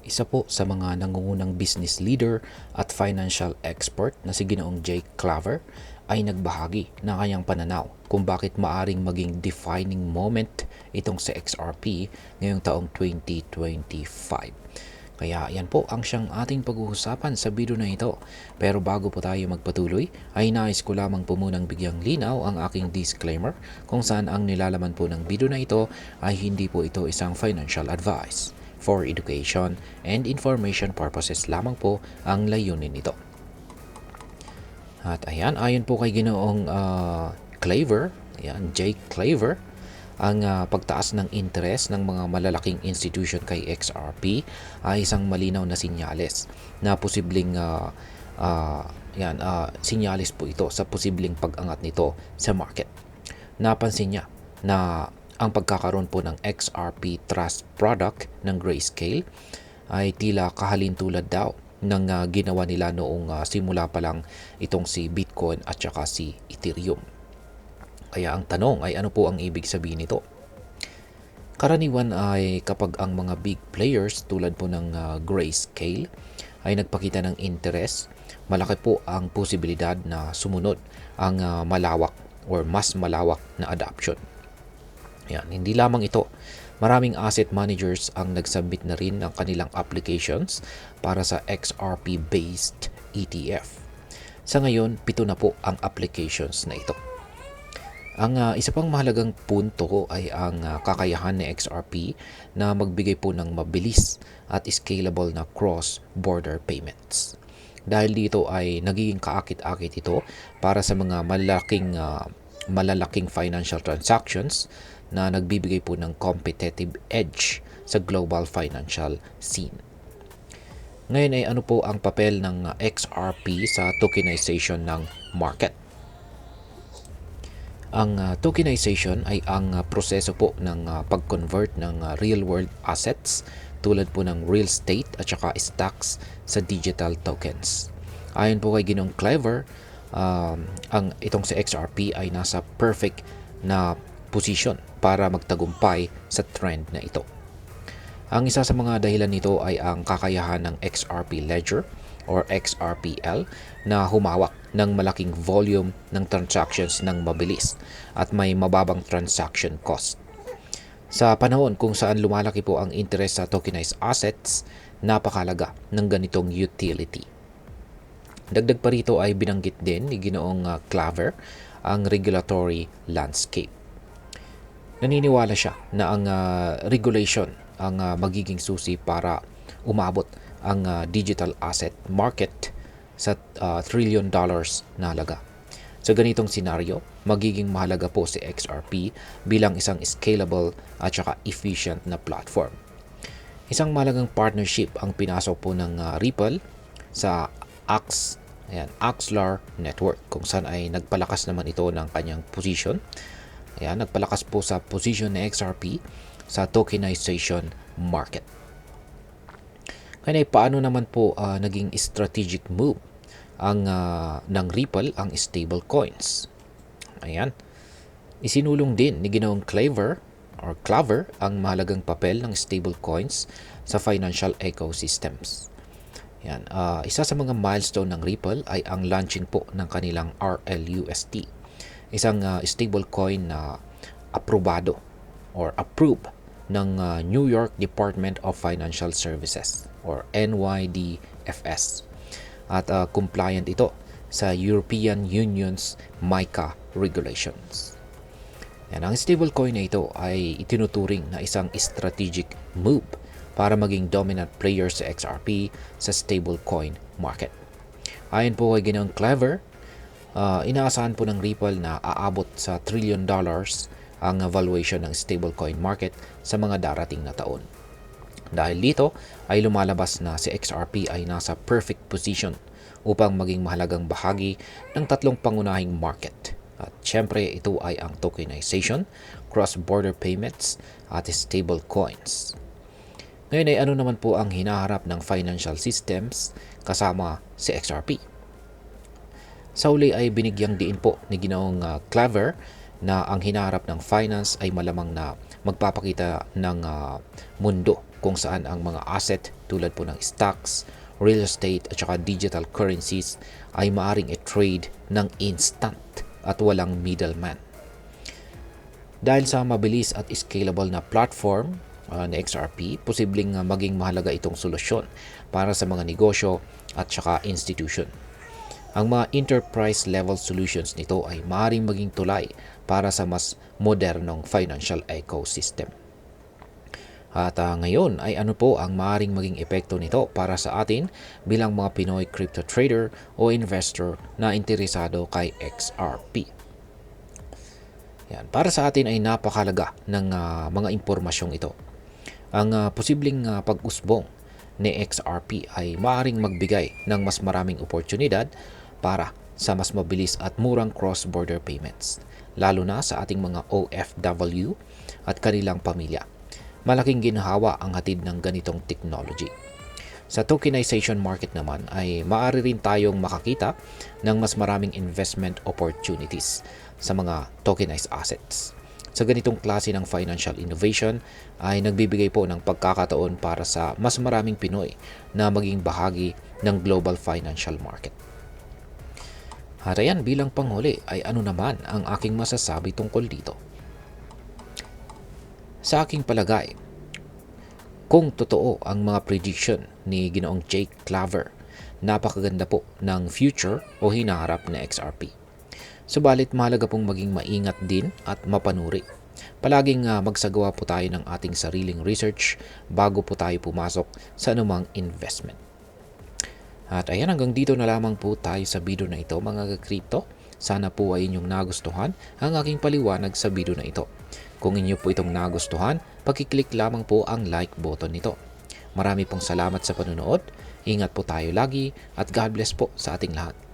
Isa po sa mga nangungunang business leader at financial expert na si Ginoong Jake Claver ay nagbahagi ng kanyang pananaw kung bakit maaring maging defining moment itong sa XRP ngayong taong 2025. Kaya yan po ang siyang ating pag-uusapan sa video na ito. Pero bago po tayo magpatuloy, ay nais ko lamang po munang bigyang linaw ang aking disclaimer kung saan ang nilalaman po ng video na ito ay hindi po ito isang financial advice. For education and information purposes lamang po ang layunin nito. At ayon po kay Ginoong Claver, Jake Claver, ang pagtaas ng interes ng mga malalaking institution kay XRP ay isang malinaw na sinyales na posibleng sinyalis po ito sa posibleng pag-angat nito sa market. Napansin niya na ang pagkakaroon po ng XRP Trust product ng Grayscale ay tila kahalintulad daw ng ginawa nila noong simula pa lang itong si Bitcoin at saka si Ethereum. Kaya ang tanong ay ano po ang ibig sabihin nito? Karaniwan ay kapag ang mga big players tulad po ng Grayscale ay nagpakita ng interest, malaki po ang posibilidad na sumunod ang malawak or mas malawak na adoption. Hindi lamang ito. Maraming asset managers ang nagsubmit na rin ng kanilang applications para sa XRP-based ETF. Sa ngayon, 7 na po ang applications na ito. Ang isa pang mahalagang punto ay ang kakayahan ng XRP na magbigay po ng mabilis at scalable na cross-border payments. Dahil dito ay nagiging kaakit-akit ito para sa mga malalaking financial transactions na nagbibigay po ng competitive edge sa global financial scene. Ngayon ay ano po ang papel ng XRP sa tokenization ng market? Ang tokenization ay ang proseso po ng pag-convert ng real-world assets tulad po ng real estate at saka stocks sa digital tokens. Ayon po kay Ginoong Claver, itong sa XRP ay nasa perfect na position para magtagumpay sa trend na ito. Ang isa sa mga dahilan nito ay ang kakayahan ng XRP Ledger or XRPL na humawak ng malaking volume ng transactions ng mabilis at may mababang transaction cost. Sa panahon kung saan lumalaki po ang interest sa tokenized assets, napakalaga ng ganitong utility. Dagdag pa rito ay binanggit din ni Ginoong Claver ang regulatory landscape. Naniniwala siya na ang regulation ang magiging susi para umabot ang digital asset market sa $1 trillion na halaga. Sa ganitong senaryo, magiging mahalaga po si XRP bilang isang scalable at saka efficient na platform. Isang mahalagang partnership ang pinasok po ng Ripple sa Axelar Network kung saan ay nagpalakas naman ito ng kanyang position. Nagpalakas po sa position ng XRP sa tokenization market. Kaya paano naman po naging strategic move ng Ripple ang stable coins? Isinulong din ni Ginoong Claver ang mahalagang papel ng stable coins sa financial ecosystems. Isa sa mga milestone ng Ripple ay ang launching po ng kanilang RLUSD, isang stablecoin na aprobado or approved ng New York Department of Financial Services or NYDFS at compliant ito sa European Union's MiCA regulations. Ang stablecoin na ito ay itinuturing na isang strategic move para maging dominant player sa XRP sa stablecoin market. Ayon po kay Ginoong Claver, inaasahan po ng Ripple na aabot sa $1 trillion ang valuation ng stablecoin market sa mga darating na taon. Dahil dito ay lumalabas na si XRP ay nasa perfect position upang maging mahalagang bahagi ng 3 pangunahing market. At syempre ito ay ang tokenization, cross-border payments at stablecoins. Ngayon ay ano naman po ang hinaharap ng financial systems kasama si XRP? Sa uli ay binigyang diin po ni Ginoong Claver na ang hinaharap ng finance ay malamang na magpapakita ng mundo kung saan ang mga asset tulad po ng stocks, real estate at saka digital currencies ay maaring i-trade ng instant at walang middleman. Dahil sa mabilis at scalable na platform ni XRP, posibleng maging mahalaga itong solusyon para sa mga negosyo at saka institution. Ang mga enterprise level solutions nito ay maaaring maging tulay para sa mas modernong financial ecosystem. At ngayon ay ano po ang maaaring maging epekto nito para sa atin bilang mga Pinoy crypto trader o investor na interesado kay XRP. Yan, para sa atin ay napakalaga ng mga impormasyong ito. Ang posibleng pag-usbong ni XRP ay maaaring magbigay ng mas maraming oportunidad para sa mas mabilis at murang cross-border payments, lalo na sa ating mga OFW at kanilang pamilya. Malaking ginhawa ang hatid ng ganitong technology. Sa tokenization market naman ay maaari rin tayong makakita ng mas maraming investment opportunities sa mga tokenized assets. Sa ganitong klase ng financial innovation ay nagbibigay po ng pagkakataon para sa mas maraming Pinoy na maging bahagi ng global financial market. At ayan, bilang panghuli ay ano naman ang aking masasabi tungkol dito. Sa aking palagay, kung totoo ang mga prediction ni Ginoong Jake Claver, napakaganda po ng future o hinaharap na XRP. Subalit mahalaga pong maging maingat din at mapanuri. Palaging magsagawa po tayo ng ating sariling research bago po tayo pumasok sa anumang investment. At ayan, hanggang dito na lamang po tayo sa video na ito mga ka-crypto. Sana po ay inyong nagustuhan ang aking paliwanag sa video na ito. Kung inyo po itong nagustuhan, pakiclick lamang po ang like button nito. Marami pong salamat sa panonood. Ingat po tayo lagi at God bless po sa ating lahat.